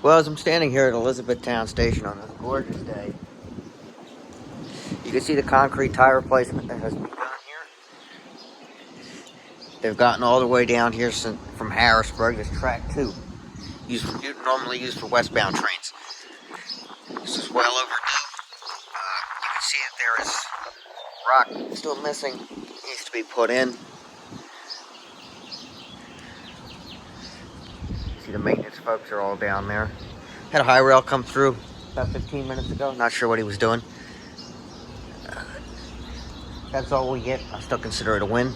Well, as I'm standing here at Elizabethtown Station on a gorgeous day, you can see the concrete tie replacement that has begun here. They've gotten all the way down here from Harrisburg. This track 2, normally used for westbound trains. This is well overdue. You can see that there is rock still missing. Needs to be put in. See, the maintenance folks are all down there. Had a high rail come through about 15 minutes ago. Not sure what he was doing. That's all we get. I still consider it a win.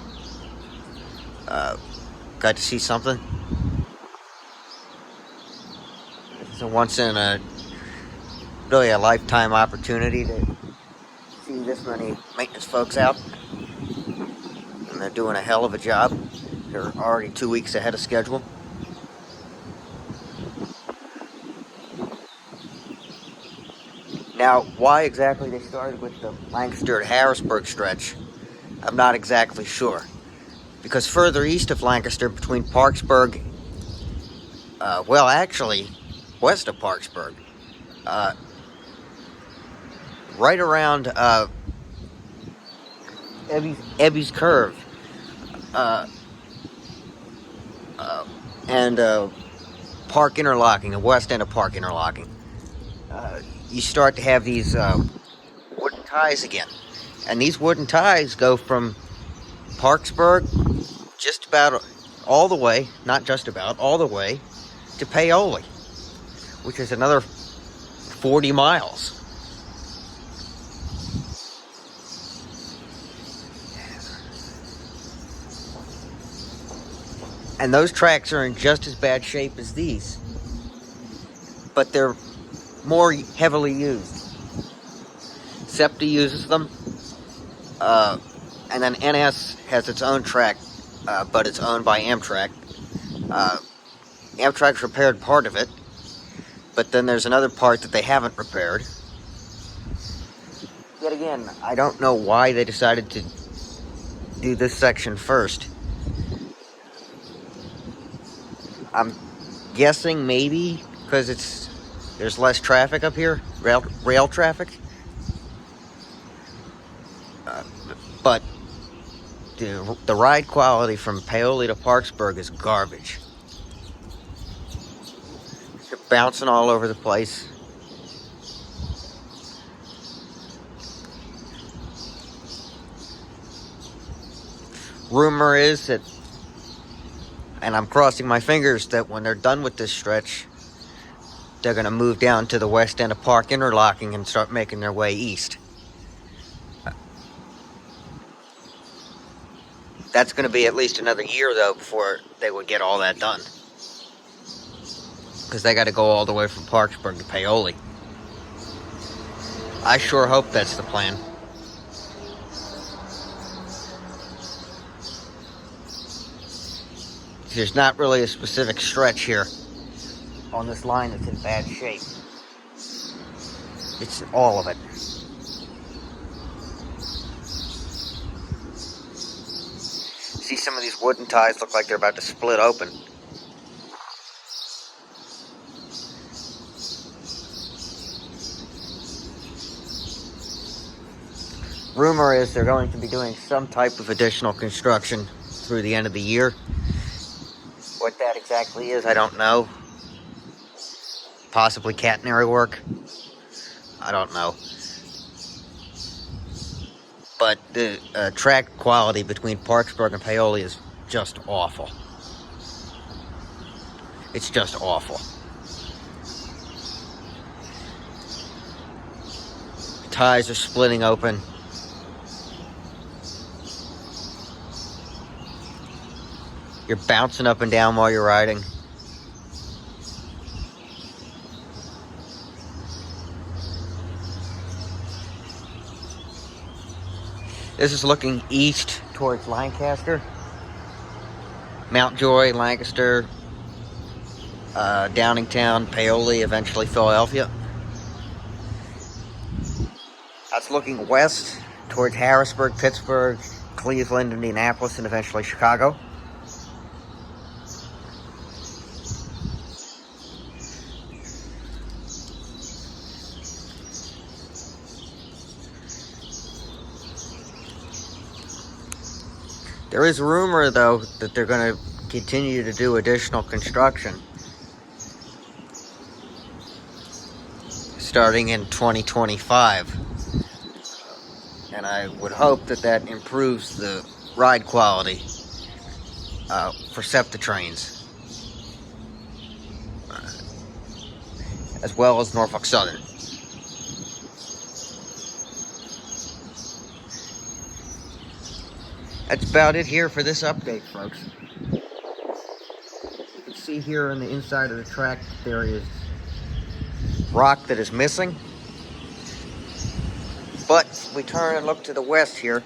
Got to see something. It's a once in a really a lifetime opportunity to see this many maintenance folks out. And they're doing a hell of a job. They're already 2 weeks ahead of schedule. Now, why exactly they started with the Lancaster to Harrisburg stretch, I'm not exactly sure. Because further east of Lancaster, between Parkersburg, well, actually, west of Parkersburg, right around Ebby's Curve, and Park Interlocking, the west end of Park Interlocking, you start to have these wooden ties again. And these wooden ties go from Parkersburg just about all the way, not just about, all the way to Paoli, which is another 40 miles. And those tracks are in just as bad shape as these, but they're more heavily used. SEPTA uses them, and then NS has its own track, but it's owned by Amtrak. Amtrak's repaired part of it, but then there's another part that they haven't repaired. Yet again, I don't know why they decided to do this section first. I'm guessing maybe because there's less traffic up here, rail traffic. But the ride quality from Paoli to Parkersburg is garbage. You're bouncing all over the place. Rumor is that, and I'm crossing my fingers, that when they're done with this stretch, they're going to move down to the west end of Park Interlocking and start making their way east. That's going to be at least another year, though, before they would get all that done. Because they got to go all the way from Parkersburg to Paoli. I sure hope that's the plan. There's not really a specific stretch here on this line that's in bad shape. It's all of it. See, some of these wooden ties look like they're about to split open. Rumor is they're going to be doing some type of additional construction through the end of the year. What that exactly is, I don't know. Possibly catenary work. I don't know. But the track quality between Parkersburg and Paoli is just awful. It's just awful. Ties are splitting open. You're bouncing up and down while you're riding. This is looking east towards Lancaster, Mountjoy, Lancaster, Downingtown, Paoli, eventually Philadelphia. That's looking west towards Harrisburg, Pittsburgh, Cleveland, Indianapolis, and eventually Chicago. There is rumor, though, that they're going to continue to do additional construction starting in 2025. And I would hope that that improves the ride quality for SEPTA trains, as well as Norfolk Southern. That's about it here for this update, folks. You can see here on the inside of the track there is rock that is missing. But if we turn and look to the west here,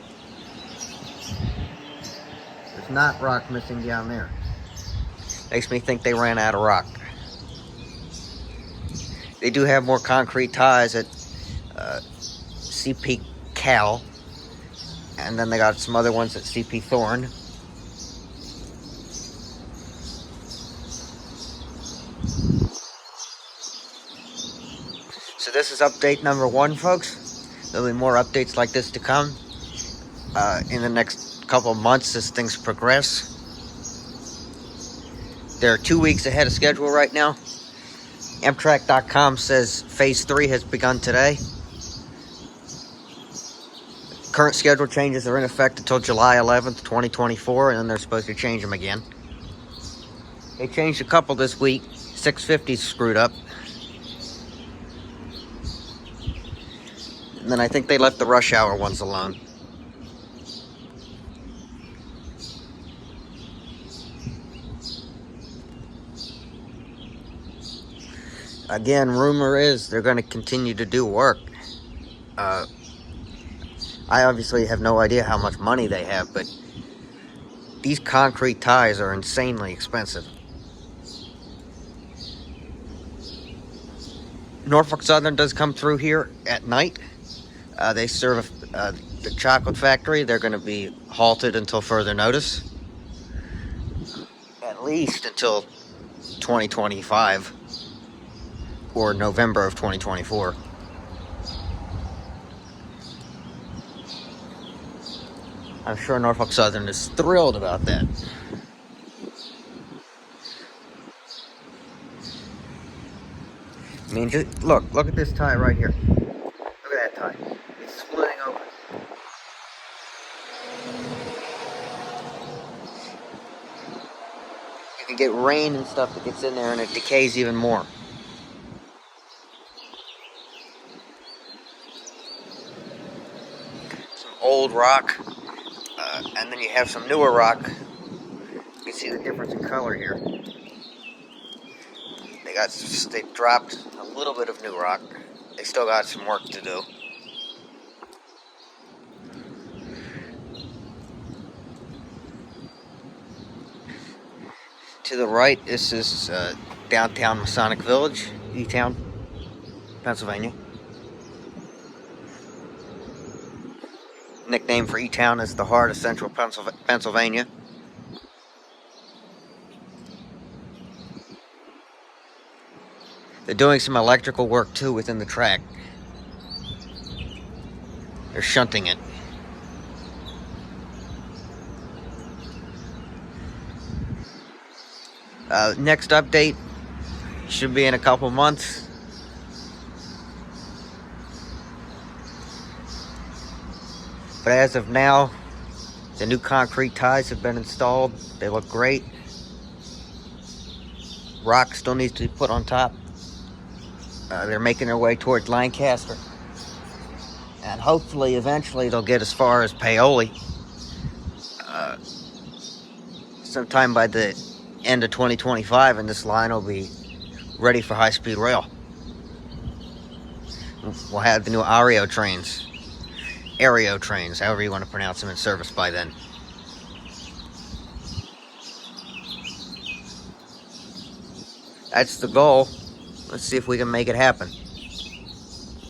there's not rock missing down there. Makes me think they ran out of rock. They do have more concrete ties at CP Cal. And then they got some other ones at CP Thorn. So this is update number 1, folks. There'll be more updates like this to come in the next couple of months as things progress. They're 2 weeks ahead of schedule right now. Amtrak.com says Phase 3 has begun today. Current schedule changes are in effect until July 11th, 2024, and then they're supposed to change them again. They changed a couple this week. 650's screwed up. And then I think they left the rush hour ones alone. Again, rumor is they're going to continue to do work. I obviously have no idea how much money they have, but these concrete ties are insanely expensive. Norfolk Southern does come through here at night. They serve the chocolate factory. They're going to be halted until further notice. At least until 2025 or November of 2024. I'm sure Norfolk Southern is thrilled about that. I mean, just look at this tie right here. Look at that tie. It's splitting open. You can get rain and stuff that gets in there and it decays even more. Some old rock. And then you have some newer rock. You can see the difference in color here. They dropped a little bit of new rock. They still got some work to do. To the right, this is downtown Masonic Village, E-Town, Pennsylvania. Nickname for E-Town is the heart of central Pennsylvania. They're doing some electrical work too within the track. They're shunting it. Next update should be in a couple months. But as of now, the new concrete ties have been installed. They look great. Rock still needs to be put on top. They're making their way towards Lancaster. And hopefully, eventually, they'll get as far as Paoli. Sometime by the end of 2025, and this line will be ready for high-speed rail. We'll have the new Aereo trains, however you want to pronounce them, in service by then. That's the goal. Let's see if we can make it happen.